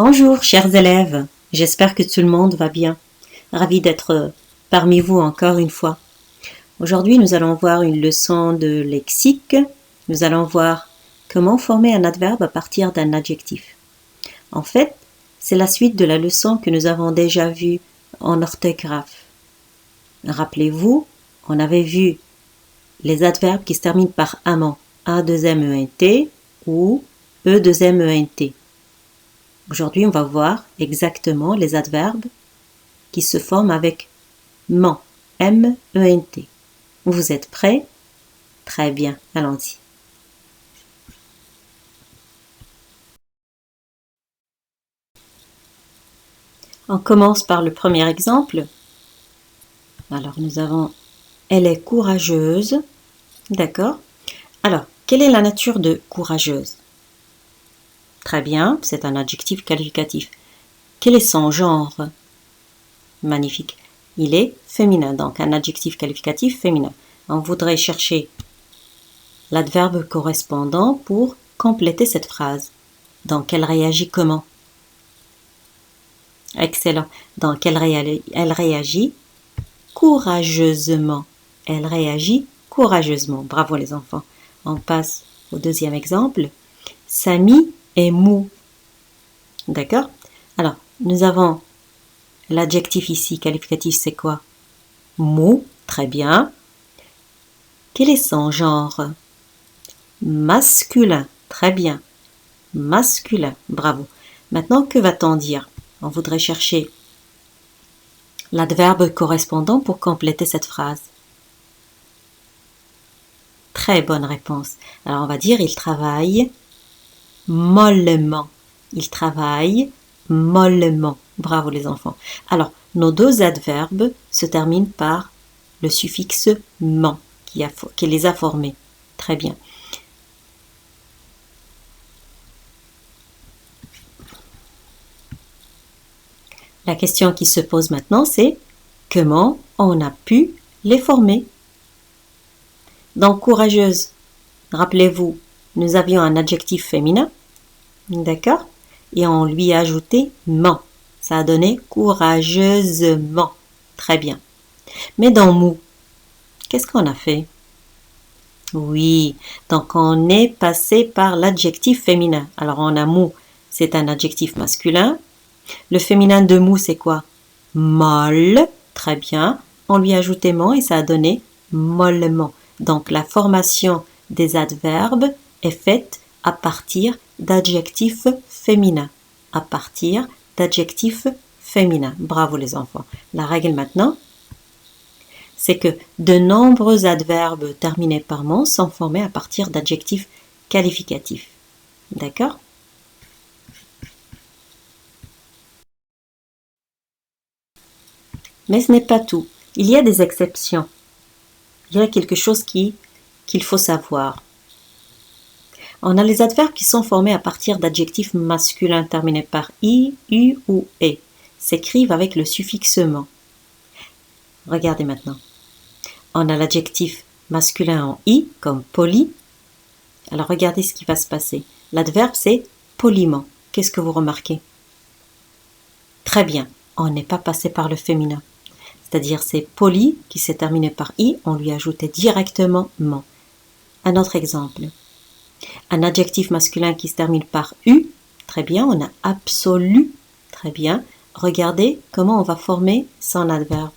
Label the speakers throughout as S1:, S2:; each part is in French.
S1: Bonjour chers élèves, j'espère que tout le monde va bien. Ravi d'être parmi vous encore une fois. Aujourd'hui nous allons voir une leçon de lexique. Nous allons voir comment former un adverbe à partir d'un adjectif. En fait, c'est la suite de la leçon que nous avons déjà vue en orthographe. Rappelez-vous, on avait vu les adverbes qui se terminent par amant, A2MENT ou E2MENT. Aujourd'hui, on va voir exactement les adverbes qui se forment avec ment, M-E-N-T. Vous êtes prêts? Très bien, allons-y. On commence par le premier exemple. Alors, nous avons « Elle est courageuse ». D'accord. Alors, quelle est la nature de courageuse? Très bien, c'est un adjectif qualificatif. Quel est son genre? Magnifique. Il est féminin, donc un adjectif qualificatif féminin. On voudrait chercher l'adverbe correspondant pour compléter cette phrase. Donc, elle réagit comment? Excellent. Donc, elle réagit courageusement. Elle réagit courageusement. Bravo les enfants. On passe au deuxième exemple. Samy est mou. D'accord? Alors, nous avons l'adjectif ici, qualificatif, c'est quoi? Mou, très bien. Quel est son genre? Masculin, très bien. Masculin, bravo. Maintenant, que va-t-on dire? On voudrait chercher l'adverbe correspondant pour compléter cette phrase. Très bonne réponse. Alors, on va dire il travaille mollement. Il travaille mollement. Bravo les enfants. Alors, nos deux adverbes se terminent par le suffixe ment qui les a formés. Très bien. La question qui se pose maintenant, c'est comment on a pu les former? Donc, courageuse, rappelez-vous, nous avions un adjectif féminin, d'accord? Et on lui a ajouté ment. Ça a donné courageusement. Très bien. Mais dans mou, qu'est-ce qu'on a fait? Oui, donc on est passé par l'adjectif féminin. Alors on a mou, c'est un adjectif masculin. Le féminin de mou, c'est quoi? Molle. Très bien. On lui a ajouté ment et ça a donné mollement. Donc la formation des adverbes est faite à partir d'adjectifs féminins. À partir d'adjectifs féminins. Bravo les enfants. La règle maintenant, c'est que de nombreux adverbes terminés par ment sont formés à partir d'adjectifs qualificatifs. D'accord? Mais ce n'est pas tout. Il y a des exceptions. Il y a quelque chose qu'il faut savoir. On a les adverbes qui sont formés à partir d'adjectifs masculins terminés par i, u ou e. S'écrivent avec le suffixe ment. Regardez maintenant. On a l'adjectif masculin en i, comme poli. Alors regardez ce qui va se passer. L'adverbe c'est poliment. Qu'est-ce que vous remarquez? Très bien, on n'est pas passé par le féminin. C'est-à-dire c'est poli qui s'est terminé par i, on lui ajoutait directement ment. Un autre exemple. Un adjectif masculin qui se termine par u, très bien, on a absolu, très bien. Regardez comment on va former son adverbe.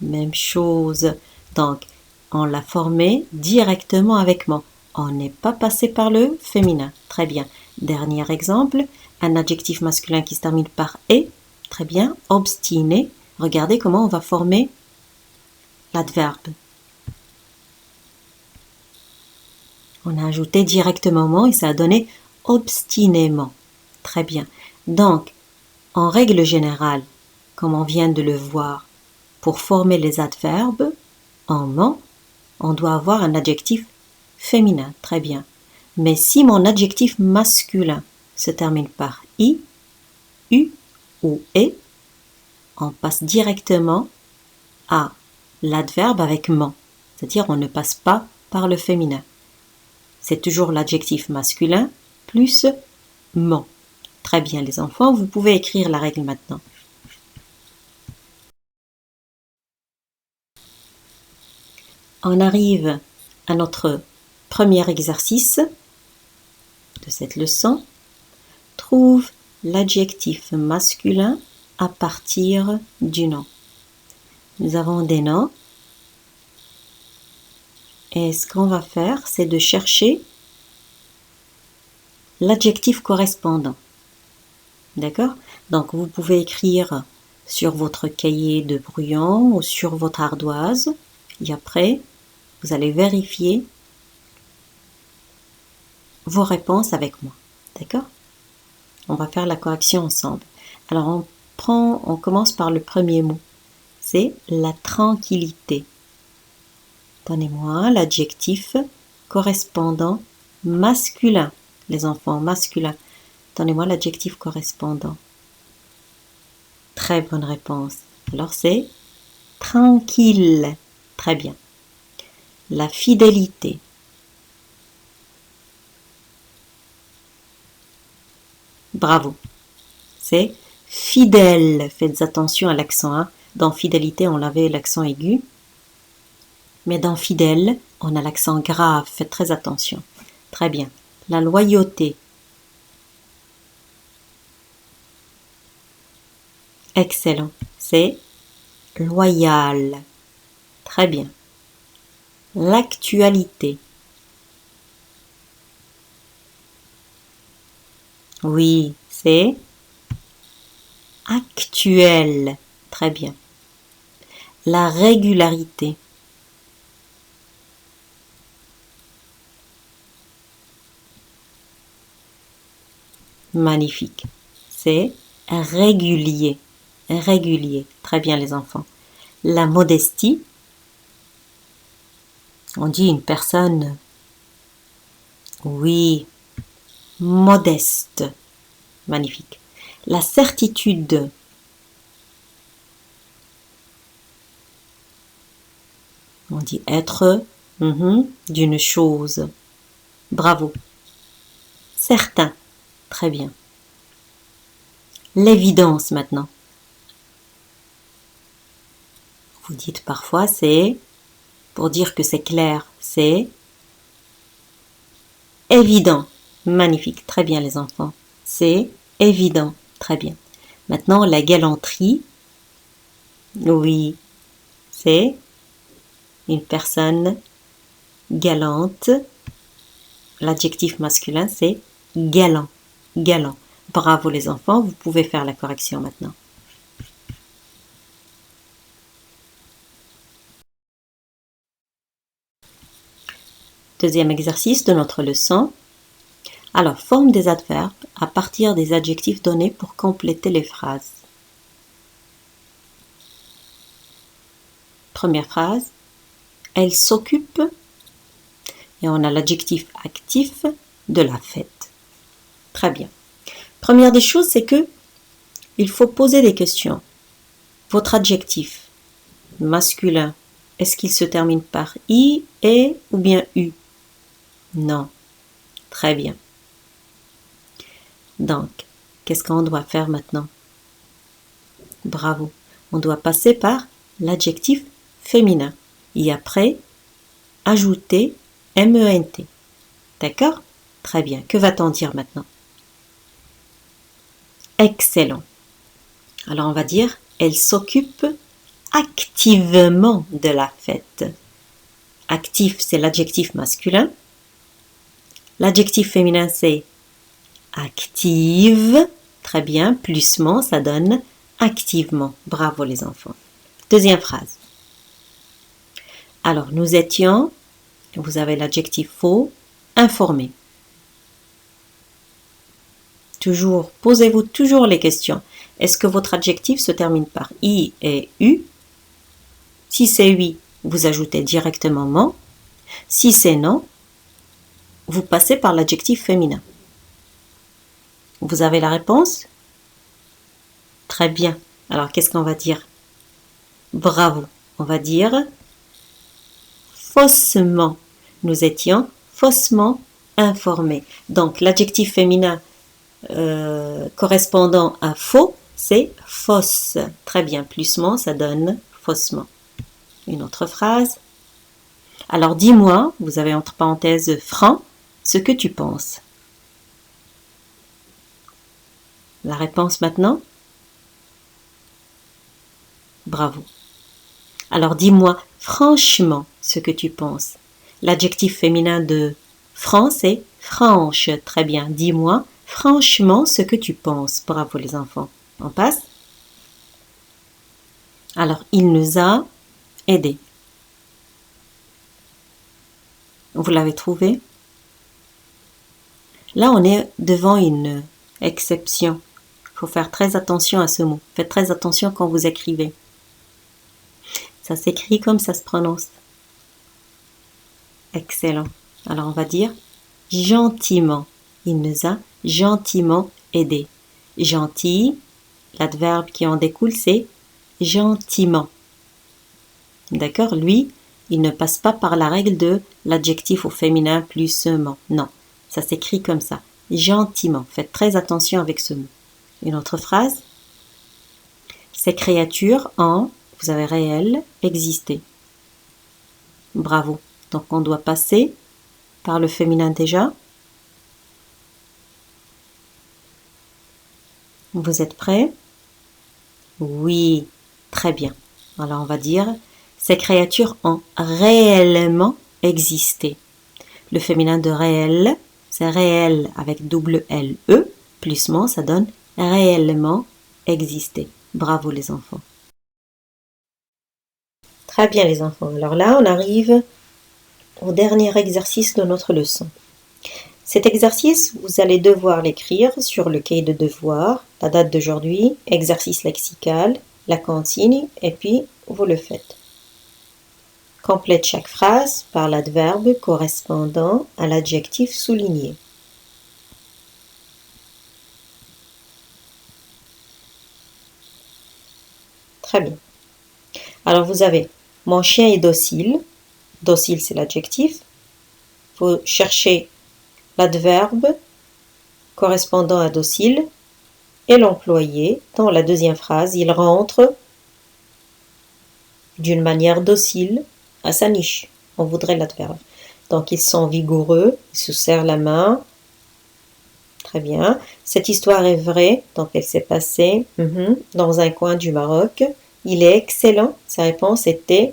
S1: Même chose. Donc, on l'a formé directement avec ment. On n'est pas passé par le féminin. Très bien. Dernier exemple, un adjectif masculin qui se termine par e. Très bien. Obstiné. Regardez comment on va former l'adverbe. On a ajouté directement ment et ça a donné obstinément. Très bien. Donc, en règle générale, comme on vient de le voir, pour former les adverbes en ment, on doit avoir un adjectif féminin. Très bien. Mais si mon adjectif masculin se termine par i, u ou e, on passe directement à l'adverbe avec ment. C'est-à-dire on ne passe pas par le féminin. C'est toujours l'adjectif masculin plus ment. Très bien les enfants, vous pouvez écrire la règle maintenant. On arrive à notre premier exercice de cette leçon. Trouve l'adjectif masculin à partir du nom. Nous avons des noms. Et ce qu'on va faire, c'est de chercher l'adjectif correspondant. D'accord? Donc, vous pouvez écrire sur votre cahier de brouillon ou sur votre ardoise. Et après, vous allez vérifier vos réponses avec moi. D'accord? On va faire la correction ensemble. Alors, on commence par le premier mot. C'est la tranquillité. Donnez-moi l'adjectif correspondant masculin. Les enfants masculins. Donnez-moi l'adjectif correspondant. Très bonne réponse. Alors, c'est tranquille. Très bien. La fidélité. Bravo. C'est fidèle. Faites attention à l'accent. Hein. Dans fidélité, on avait l'accent aigu. Mais dans fidèle, on a l'accent grave. Faites très attention. Très bien. La loyauté. Excellent. C'est loyal. Très bien. L'actualité. Oui, c'est actuel. Très bien. La régularité. Magnifique. C'est régulier. Régulier. Très bien les enfants. La modestie. On dit une personne. Oui. Modeste. Magnifique. La certitude. On dit être d'une chose. Bravo. Certain. Très bien. L'évidence maintenant. Vous dites parfois c'est, pour dire que c'est clair, c'est évident. Magnifique. Très bien les enfants. C'est évident. Très bien. Maintenant la galanterie. Oui. C'est une personne galante. L'adjectif masculin, c'est galant. Galant. Bravo les enfants, vous pouvez faire la correction maintenant. Deuxième exercice de notre leçon. Alors, forme des adverbes à partir des adjectifs donnés pour compléter les phrases. Première phrase. Elle s'occupe. Et on a l'adjectif actif de la fête. Très bien. Première des choses, c'est que il faut poser des questions. Votre adjectif masculin, est-ce qu'il se termine par i, e ou bien u? Non. Très bien. Donc, qu'est-ce qu'on doit faire maintenant? Bravo. On doit passer par l'adjectif féminin. Et après, ajouter ment. D'accord? Très bien. Que va-t-on dire maintenant? Excellent. Alors on va dire, elle s'occupe activement de la fête. Actif, c'est l'adjectif masculin. L'adjectif féminin, c'est active. Très bien. Plusement, ça donne activement. Bravo les enfants. Deuxième phrase. Alors, nous étions, vous avez l'adjectif faux, informé. Toujours, posez-vous toujours les questions. Est-ce que votre adjectif se termine par i et u? Si c'est oui, vous ajoutez directement ment. Si c'est non, vous passez par l'adjectif féminin. Vous avez la réponse? Très bien. Alors, qu'est-ce qu'on va dire? Bravo. On va dire faussement. Nous étions faussement informés. Donc, l'adjectif féminin correspondant à faux, c'est fausse. Très bien, plusement, ça donne faussement. Une autre phrase. Alors dis-moi, vous avez entre parenthèses franc, ce que tu penses. La réponse maintenant? Bravo. Alors dis-moi franchement ce que tu penses. L'adjectif féminin de franc, c'est franche. Très bien. Dis-moi franchement ce que tu penses. Bravo les enfants. On passe. Alors, il nous a aidés. Vous l'avez trouvé? Là, on est devant une exception. Il faut faire très attention à ce mot. Faites très attention quand vous écrivez. Ça s'écrit comme ça se prononce. Excellent. Alors, on va dire gentiment. Il nous a gentiment aidés. Gentil, l'adverbe qui en découle, c'est gentiment. D'accord? Lui, il ne passe pas par la règle de l'adjectif au féminin plus ment. Non, ça s'écrit comme ça. Gentiment. Faites très attention avec ce mot. Une autre phrase. Ces créatures ont, vous avez réel, existé. Bravo. Donc on doit passer par le féminin déjà. Vous êtes prêts? Oui, très bien. Alors on va dire, ces créatures ont réellement existé. Le féminin de réel, c'est réel avec double L-E, plusement, ça donne réellement existé. Bravo les enfants. Très bien les enfants. Alors là, on arrive au dernier exercice de notre leçon. Cet exercice, vous allez devoir l'écrire sur le cahier de devoir, la date d'aujourd'hui, exercice lexical, la consigne, et puis vous le faites. Complète chaque phrase par l'adverbe correspondant à l'adjectif souligné. Très bien. Alors vous avez « Mon chien est docile ». Docile, c'est l'adjectif. Il faut chercher l'adverbe correspondant à docile et l'employer dans la deuxième phrase. Il rentre d'une manière docile à sa niche. On voudrait l'adverbe. Donc, ils sont vigoureux, ils se serrent la main. Très bien. Cette histoire est vraie, donc elle s'est passée dans un coin du Maroc. Il est excellent. Sa réponse était,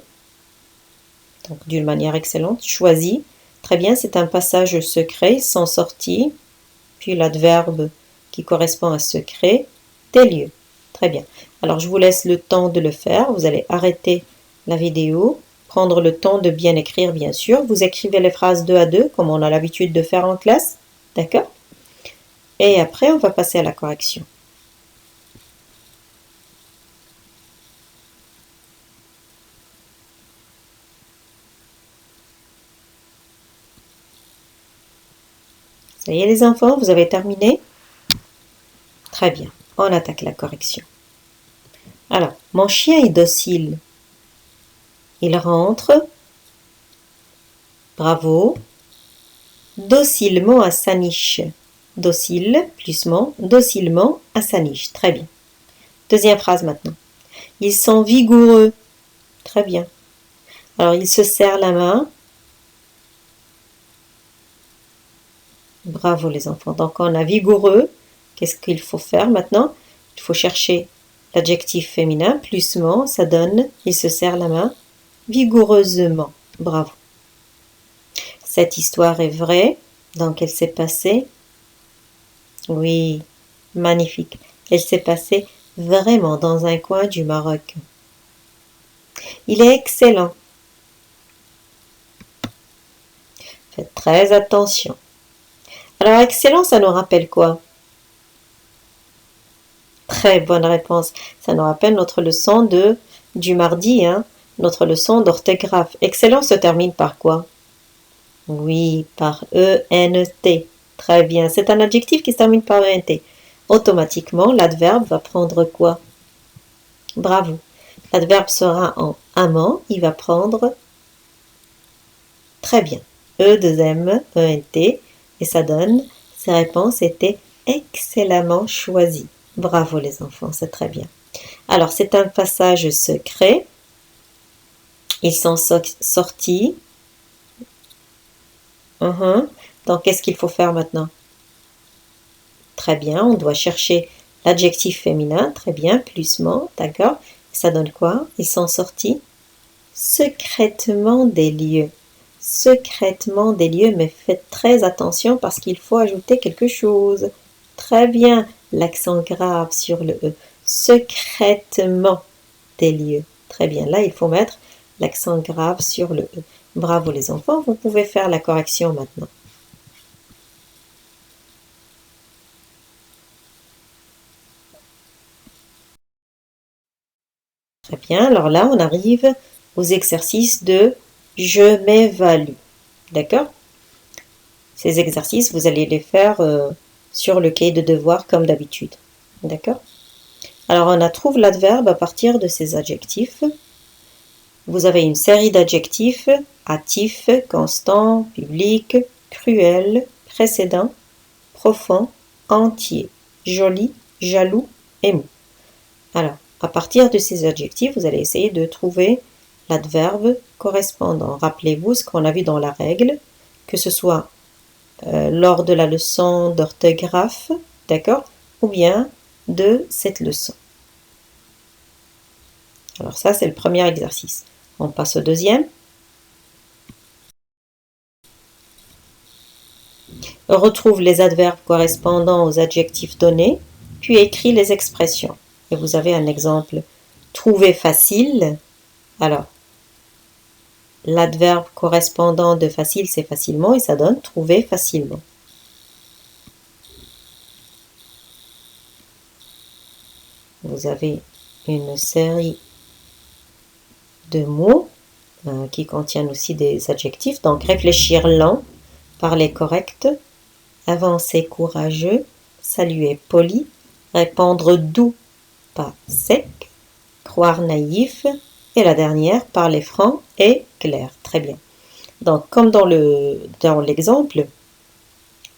S1: donc d'une manière excellente, choisie. Très bien, c'est un passage secret, sans sortie. Puis l'adverbe qui correspond à secret, des lieux. Très bien. Alors, je vous laisse le temps de le faire. Vous allez arrêter la vidéo, prendre le temps de bien écrire, bien sûr. Vous écrivez les phrases 2 à 2, comme on a l'habitude de faire en classe. D'accord? Et après, on va passer à la correction. Ça y est les enfants, vous avez terminé? Très bien, on attaque la correction. Alors, mon chien est docile. Il rentre, bravo, docilement à sa niche. Docile, plusement, docilement à sa niche. Très bien. Deuxième phrase maintenant. Ils sont vigoureux. Très bien. Alors, ils se serrent la main. Bravo les enfants. Donc, on a vigoureux. Qu'est-ce qu'il faut faire maintenant? Il faut chercher l'adjectif féminin, plusement, ça donne, il se serre la main, vigoureusement. Bravo. Cette histoire est vraie, donc elle s'est passée. Oui, magnifique. Elle s'est passée vraiment dans un coin du Maroc. Il est excellent. Faites très attention. Alors, excellent, ça nous rappelle quoi? Très bonne réponse. Ça nous rappelle notre leçon du mardi, notre leçon d'orthographe. Excellent se termine par quoi? Oui, par E-N-T. Très bien. C'est un adjectif qui se termine par E-N-T. Automatiquement, l'adverbe va prendre quoi? Bravo. L'adverbe sera en amant. Il va prendre très bien. E-2-M, E-N-T. Et ça donne, sa réponse était excellemment choisi. Bravo les enfants, c'est très bien. Alors, c'est un passage secret. Ils sont sortis. Donc, qu'est-ce qu'il faut faire maintenant? Très bien, on doit chercher l'adjectif féminin. Très bien, plusment, d'accord. Ça donne quoi? Ils sont sortis secrètement des lieux. Secrètement des lieux, mais faites très attention parce qu'il faut ajouter quelque chose. Très bien, l'accent grave sur le E. Secrètement des lieux. Très bien, là il faut mettre l'accent grave sur le E. Bravo les enfants, vous pouvez faire la correction maintenant. Très bien, alors là on arrive aux exercices de je m'évalue. D'accord? Ces exercices, vous allez les faire sur le cahier de devoir comme d'habitude. D'accord? Alors on trouve l'adverbe à partir de ces adjectifs. Vous avez une série d'adjectifs hâtif, constant, public, cruel, précédent, profond, entier, joli, jaloux et mou. Alors, à partir de ces adjectifs, vous allez essayer de trouver l'adverbe correspondant. Rappelez-vous ce qu'on a vu dans la règle, que ce soit lors de la leçon d'orthographe, d'accord, ou bien de cette leçon. Alors ça, c'est le premier exercice. On passe au deuxième. Retrouve les adverbes correspondant aux adjectifs donnés, puis écris les expressions. Et vous avez un exemple. Trouver facile. Alors, l'adverbe correspondant de facile, c'est facilement, et ça donne trouver facilement. Vous avez une série de mots qui contiennent aussi des adjectifs. Donc, réfléchir lent, parler correct, avancer courageux, saluer poli, répondre doux, pas sec, croire naïf, et la dernière, parler franc et clair. Très bien. Donc, comme dans l'exemple,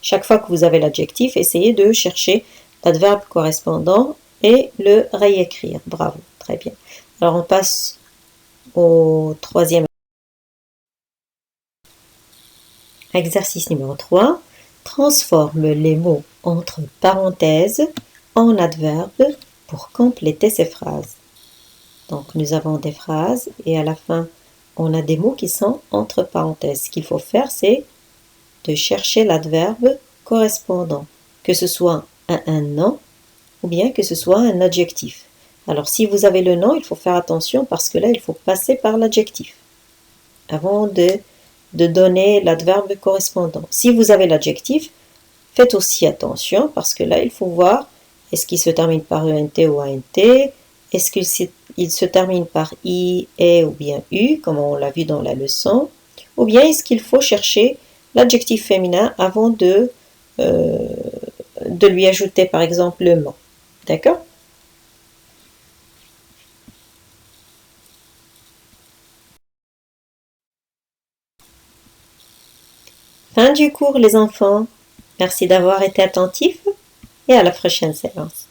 S1: chaque fois que vous avez l'adjectif, essayez de chercher l'adverbe correspondant et le réécrire. Bravo, très bien. Alors, on passe au troisième exercice numéro 3. Transforme les mots entre parenthèses en adverbes pour compléter ces phrases. Donc, nous avons des phrases et à la fin, on a des mots qui sont entre parenthèses. Ce qu'il faut faire, c'est de chercher l'adverbe correspondant, que ce soit un nom ou bien que ce soit un adjectif. Alors, si vous avez le nom, il faut faire attention parce que là, il faut passer par l'adjectif avant de donner l'adverbe correspondant. Si vous avez l'adjectif, faites aussi attention parce que là, il faut voir est-ce qu'il se termine par ENT ou ANT, est-ce qu'il se termine par I, E ou bien U, comme on l'a vu dans la leçon, ou bien est-ce qu'il faut chercher l'adjectif féminin avant de lui ajouter par exemple le mot. D'accord? Fin du cours les enfants. Merci d'avoir été attentifs et à la prochaine séance.